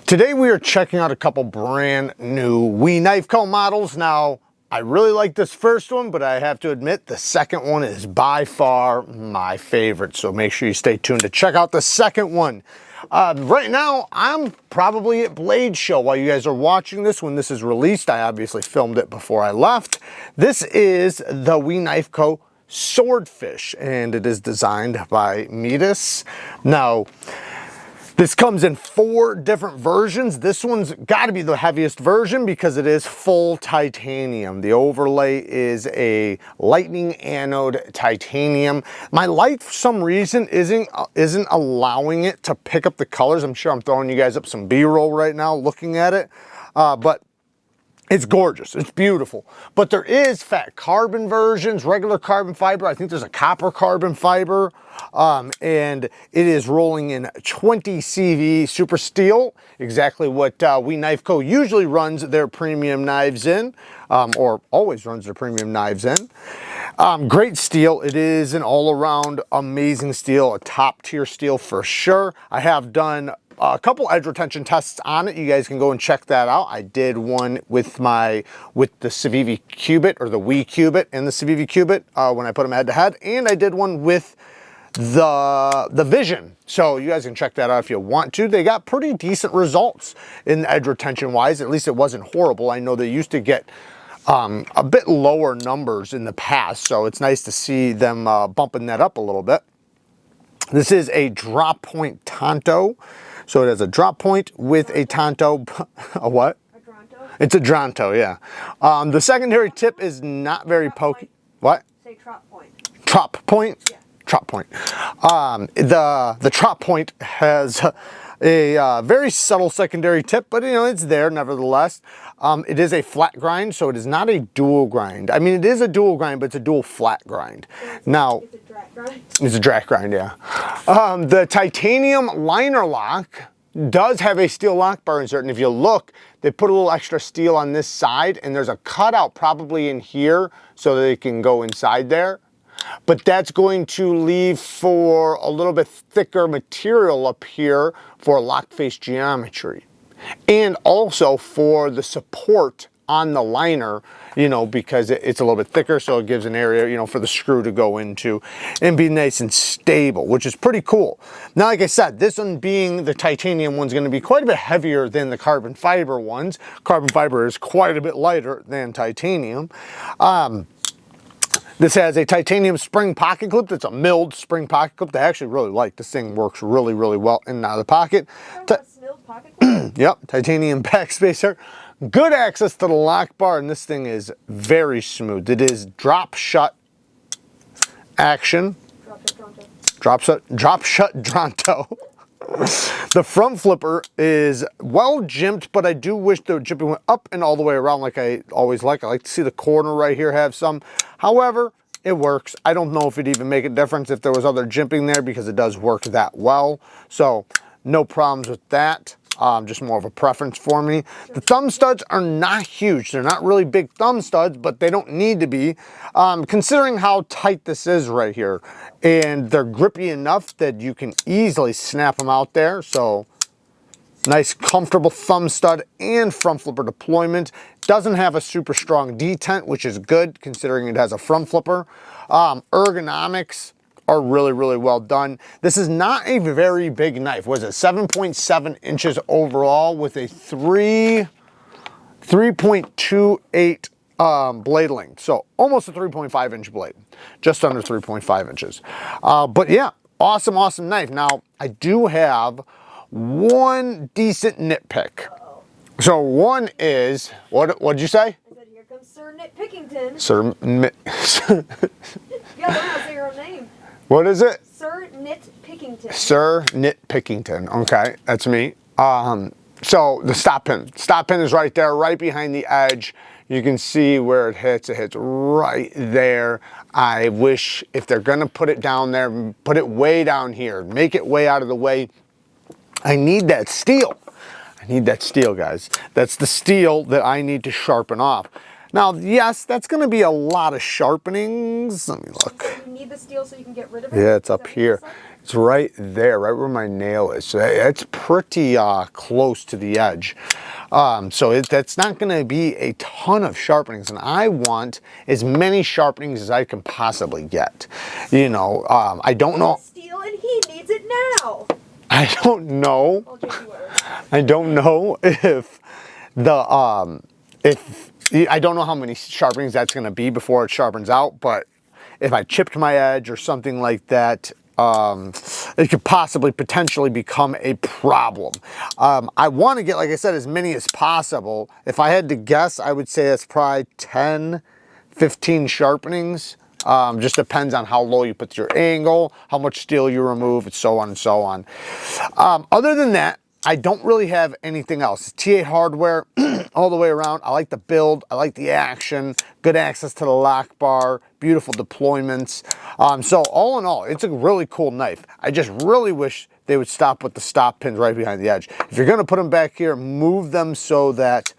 Today we are checking out a couple brand new WE Knife Co models. Now, I really like this first one, but I have to admit the second one is by far my favorite. So make sure you stay tuned to check out the second one. Right now, I'm probably at Blade Show while you guys are watching this. When this is released, I obviously filmed it before I left. This is the WE Knife Co Swordfish, and it is designed by Neeves. Now, this comes in 4 different versions. This one's got to be the heaviest version because it is full titanium. The overlay is a lightning anode titanium. My light, for some reason, isn't allowing it to pick up the colors. I'm sure I'm throwing you guys up some B-roll right now looking at it, but it's gorgeous, it's beautiful. But there is fat carbon versions, regular carbon fiber. I think there's a copper carbon fiber. And it is rolling in 20 CV super steel, exactly what WE Knife Co usually runs their premium knives in, or always runs their premium knives in. Great steel. It is an all-around amazing steel, a top tier steel for sure. I have done a couple edge retention tests on it. You guys can go and check that out. I did one with the Civivi Cubit, or the WE Cubit and the Civivi Cubit when I put them head to head, and I did one with the Vision. So you guys can check that out if you want to. They got pretty decent results in edge retention wise. At least it wasn't horrible. I know they used to get a bit lower numbers in the past, so it's nice to see them bumping that up a little bit. This is a drop point Tonto. So it has a drop point with a Tonto. A what? A Dronto. It's a Dronto, yeah. The secondary tip is not very pokey. What? Say trop point. Trop point? Yeah. Trop point. The trop point has a very subtle secondary tip, but you know, it's there nevertheless. It is a flat grind, so it is not a dual grind. I mean, it is a dual grind, but it's a dual flat grind. Now, it's a drat grind. It's a drat grind, yeah. The titanium liner lock does have a steel lock bar insert, and if you look, they put a little extra steel on this side, and there's a cutout probably in here so that it can go inside there. But that's going to leave for a little bit thicker material up here for lock face geometry. And also for the support on the liner, you know, because it's a little bit thicker, so it gives an area, you know, for the screw to go into and be nice and stable, which is pretty cool. Now, like I said, this one being the titanium one's going to be quite a bit heavier than the carbon fiber ones. Carbon fiber is quite a bit lighter than titanium. This has a titanium spring pocket clip. That's a milled spring pocket clip that I actually really like. This thing works really, really well in and out of the pocket. Yep, titanium backspacer. Good access to the lock bar, and this thing is very smooth. It is drop shut action. Drop shut Dronto. The front flipper is well jimped, but I do wish the jimping went up and all the way around like I always like. I like to see the corner right here have some. However, it works. I don't know if it'd even make a difference if there was other jimping there because it does work that well. So no problems with that. Just more of a preference for me. The thumb studs are not huge. They're not really big thumb studs, but they don't need to be, considering how tight this is right here. And they're grippy enough that you can easily snap them out there. So nice, comfortable thumb stud and front flipper deployment. Doesn't have a super strong detent, which is good considering it has a front flipper. Ergonomics are really, really well done. This is not a very big knife. Was it 7.7 inches overall with a 3.28 blade length. So almost a 3.5 inch blade, just under 3.5 inches. But yeah, awesome, awesome knife. Now, I do have one decent nitpick. So one is, what'd you say? I said, here comes Sir Nitpickington. Sir, Yeah, learn how to say your own name. What is it? Sir Nitpickington. Sir Nitpickington. Okay, that's me. So the stop pin. Stop pin is right there, right behind the edge. You can see where it hits. It hits right there. I wish if they're gonna put it down there, put it way down here. Make it way out of the way. I need that steel. I need that steel, guys. That's the steel that I need to sharpen off. Now, yes, that's going to be a lot of sharpenings. Let me look. So you need the steel so you can get rid of it? Yeah, it's up here. It's right there, right where my nail is. So it's pretty close to the edge. So that's not going to be a ton of sharpenings, and I want as many sharpenings as I can possibly get. You know, I don't know. Steel, and he needs it now. I don't know. I don't know if the I don't know how many sharpenings that's going to be before it sharpens out, but if I chipped my edge or something like that, it could possibly potentially become a problem. I want to get, like I said, as many as possible. If I had to guess, I would say that's probably 10, 15 sharpenings. Just depends on how low you put your angle, how much steel you remove, and so on and so on. Other than that, I don't really have anything else. TA hardware all the way around. I like the build. I like the action. Good access to the lock bar. Beautiful deployments. So all in all, it's a really cool knife. I just really wish they would stop with the stop pins right behind the edge. If you're going to put them back here, move them so that...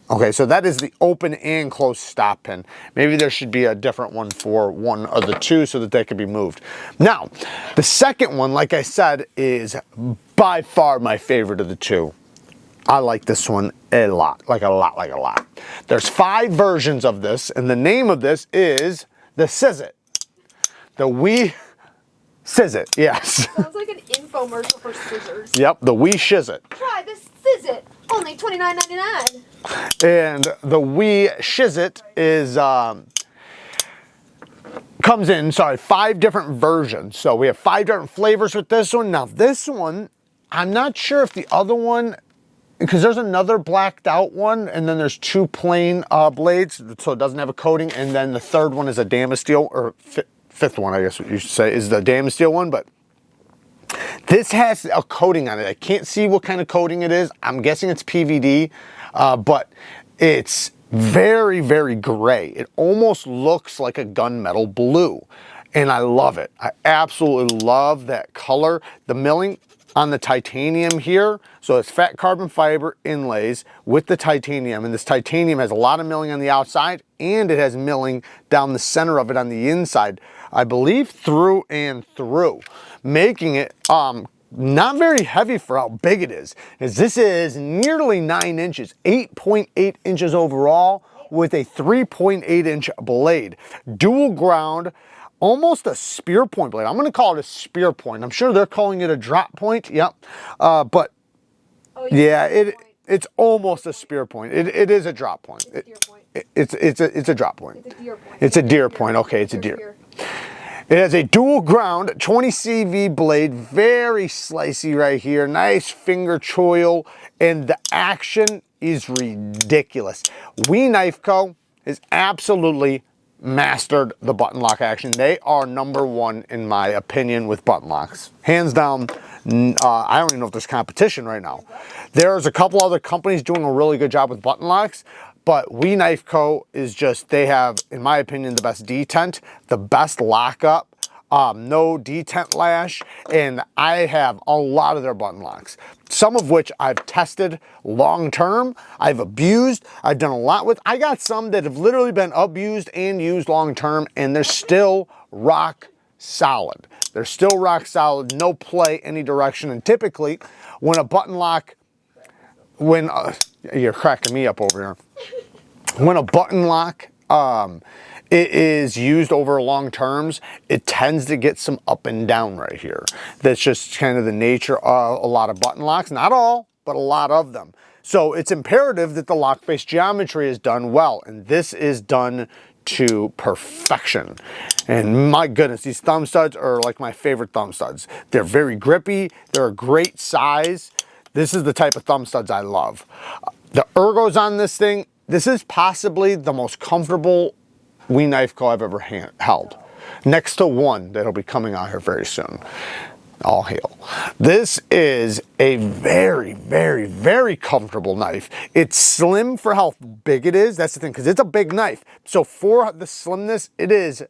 Okay, so that is the open and closed stop pin. Maybe there should be a different one for one of the two so that they can be moved. Now, the second one, like I said, is by far my favorite of the two. I like this one a lot, like a lot, like a lot. There's 5 versions of this, and the name of this is the ZIZZIT. The ZIZZIT, yes. Sounds like an infomercial for scissors. Yep, the ZIZZIT. Try this ZIZZIT, only $29.99. And the SHARPENING is comes in 5 different versions. So we have 5 different flavors with this one. Now this one, I'm not sure if the other one, because there's another blacked out one, and then there's 2 plain blades, so it doesn't have a coating, and then the third one is a Damasteel, or fifth one, I guess you should say, is the Damasteel one, but this has a coating on it. I can't see what kind of coating it is. I'm guessing it's PVD, but it's very, very gray. It almost looks like a gunmetal blue, and I love it. I absolutely love that color. The milling on the titanium here, so it's fat carbon fiber inlays with the titanium, and this titanium has a lot of milling on the outside, and it has milling down the center of it on the inside, I believe through and through, making it not very heavy for how big it is, as this is nearly 9 inches, 8.8 inches overall with a 3.8 inch blade. Dual ground, almost a spear point blade. I'm going to call it a spear point. I'm sure they're calling it a drop point. Yep. But yeah, it's almost a spear point. It is a drop point. It's a drop point. It's a deer point. It's a deer point. Okay, it's a deer. It has a dual ground 20 CV blade, very slicey right here, nice finger choil, and the action is ridiculous. We Knife Co. has absolutely mastered the button lock action. They are #1 in my opinion with button locks. Hands down, I don't even know if there's competition right now. There's a couple other companies doing a really good job with button locks, but We Knife Co. is just, they have, in my opinion, the best detent, the best lockup, no detent lash, and I have a lot of their button locks. Some of which I've tested long term, I've abused, I've done a lot with. I got some that have literally been abused and used long term, and they're still rock solid. They're still rock solid, no play any direction. And typically, when a button lock, you're cracking me up over here. When a button lock it is used over long terms, it tends to get some up and down right here. That's just kind of the nature of a lot of button locks. Not all, but a lot of them. So it's imperative that the lock face geometry is done well, and this is done to perfection. And my goodness, these thumb studs are like my favorite thumb studs. They're very grippy, they're a great size. This is the type of thumb studs I love. The ergos on this thing, this is possibly the most comfortable We Knife Co. I've ever held. Next to one that'll be coming out here very soon. All hail. This is a very, very, very comfortable knife. It's slim for how big it is. That's the thing, because it's a big knife. So for the slimness, it is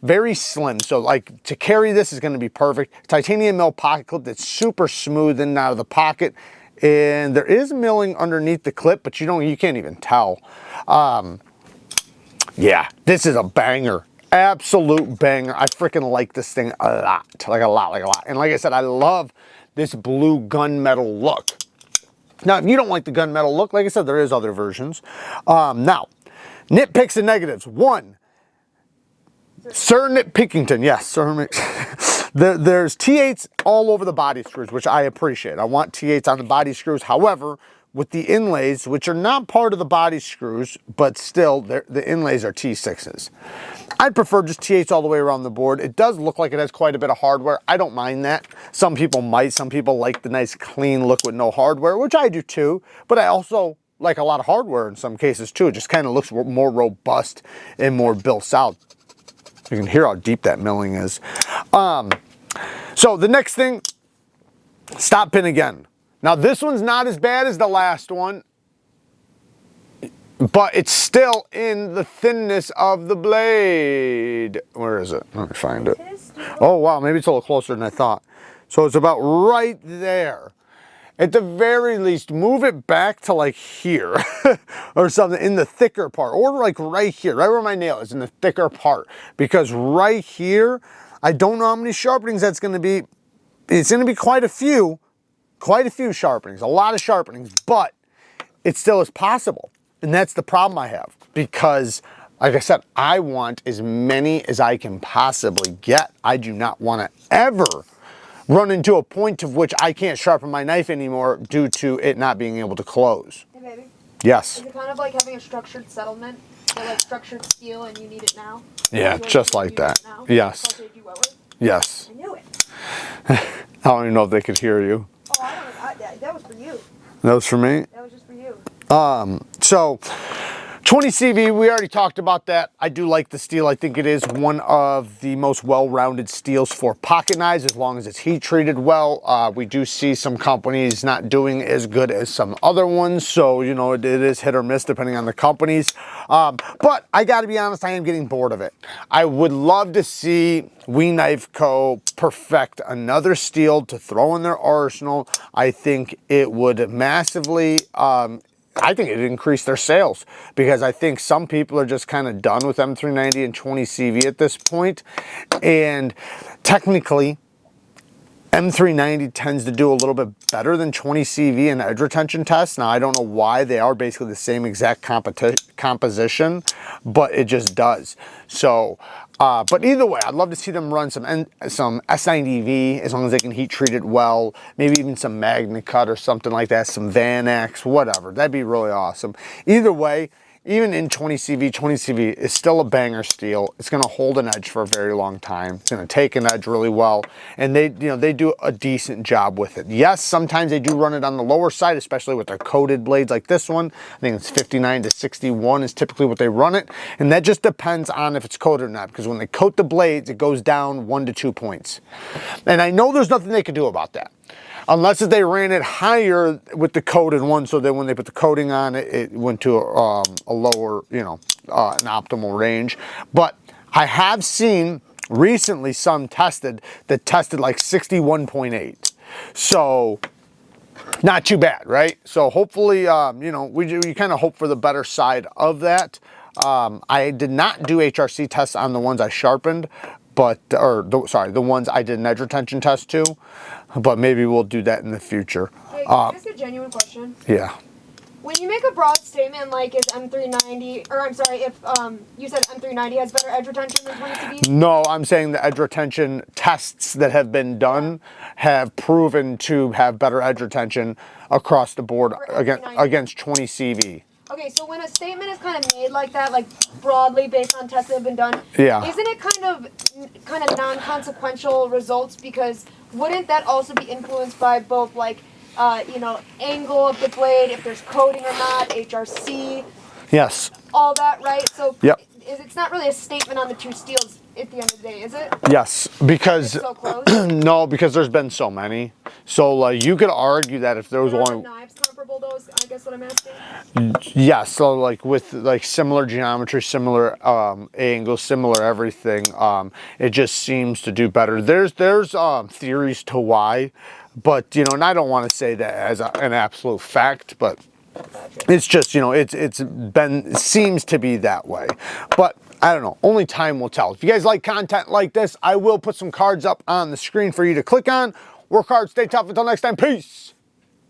very slim. So like to carry this is going to be perfect. Titanium mill pocket clip that's super smooth in and out of the pocket. And there is milling underneath the clip, but you can't even tell. Yeah, this is a banger. Absolute banger. I freaking like this thing a lot. Like a lot. And like I said, I love this blue gunmetal look. Now, if you don't like the gunmetal look, like I said, there is other versions. Now, nitpicks and negatives. One, Sir Nitpickington. Yes, Sir. There's T8s all over the body screws, which I appreciate. I want T8s on the body screws. However, with the inlays, which are not part of the body screws, but still, the inlays are T6s. I'd prefer just T8s all the way around the board. It does look like it has quite a bit of hardware. I don't mind that. Some people might. Some people like the nice clean look with no hardware, which I do too. But I also like a lot of hardware in some cases too. It just kind of looks more robust and more built out. You can hear how deep that milling is. So the next thing, stop pin again. Now this one's not as bad as the last one, but it's still in the thinness of the blade. Where is it? Let me find it. Oh wow, maybe it's a little closer than I thought. So it's about right there. At the very least, move it back to like here or something in the thicker part, or like right here, right where my nail is, in the thicker part. Because right here, I don't know how many sharpenings that's going to be. It's going to be quite a few sharpenings, a lot of sharpenings, but it still is possible. And that's the problem I have, because like I said, I want as many as I can possibly get. I do not want to ever run into a point of which I can't sharpen my knife anymore due to it not being able to close. Hey baby. Yes. Is it kind of like having a structured settlement? Or like structured steel and you need it now? Yeah, just like that. Yes. Yes. I knew it. I don't even know if they could hear you. Oh, that was for you. That was for me? That was just for you. So 20 CV, we already talked about that. I do like the steel. I think it is one of the most well-rounded steels for pocket knives, as long as it's heat treated well. We do see some companies not doing as good as some other ones, so you know, it is hit or miss depending on the companies. But I gotta be honest, I am getting bored of it. I would love to see We Knife Co. perfect another steel to throw in their arsenal. I think it would massively I think it'd increase their sales, because I think some people are just kind of done with M390 and 20 CV at this point. And technically, M390 tends to do a little bit better than 20 CV in edge retention tests. Now, I don't know why. They are basically the same exact composition, but it just does. So, but either way, I'd love to see them run some S90V, as long as they can heat treat it well. Maybe even some Magna Cut or something like that, some Van X, whatever. That'd be really awesome. Either way, even in 20 CV is still a banger steel. It's gonna hold an edge for a very long time. It's gonna take an edge really well. And they do a decent job with it. Yes, sometimes they do run it on the lower side, especially with their coated blades like this one. I think it's 59 to 61 is typically what they run it. And that just depends on if it's coated or not, because when they coat the blades, it goes down 1 to 2 points. And I know there's nothing they can do about that, unless if they ran it higher with the coated one, so that when they put the coating on it, it went to a lower, an optimal range. But I have seen recently some tested that tested like 61.8. So not too bad, right? So hopefully, we kind of hope for the better side of that. I did not do HRC tests on the ones I sharpened, but, the ones I did an edge retention test to, but maybe we'll do that in the future. Hey, can I ask a genuine question? Yeah. When you make a broad statement like is M390, or I'm sorry, if you said M390 has better edge retention than 20 CV? No, I'm saying the edge retention tests that have been done have proven to have better edge retention across the board against 20 CV. Okay, so when a statement is kind of made like that, like broadly based on tests that have been done, yeah, isn't it kind of non-consequential results? Because wouldn't that also be influenced by both like angle of the blade, if there's coating or not, HRC? Yes. All that, right? So yep. It's not really a statement on the two steels at the end of the day, is it? Yes, because it's so close? no, because there's been so many. So like you could argue that if there was only knives comparable, those, I guess what I'm asking. Yeah, so like with like similar geometry, similar angles, similar everything, it just seems to do better. There's theories to why, but and I don't want to say that as an absolute fact, but it's just it seems to be that way. But I don't know, only time will tell. If you guys like content like this, I will put some cards up on the screen for you to click on. Work hard, stay tough. Until next time, peace.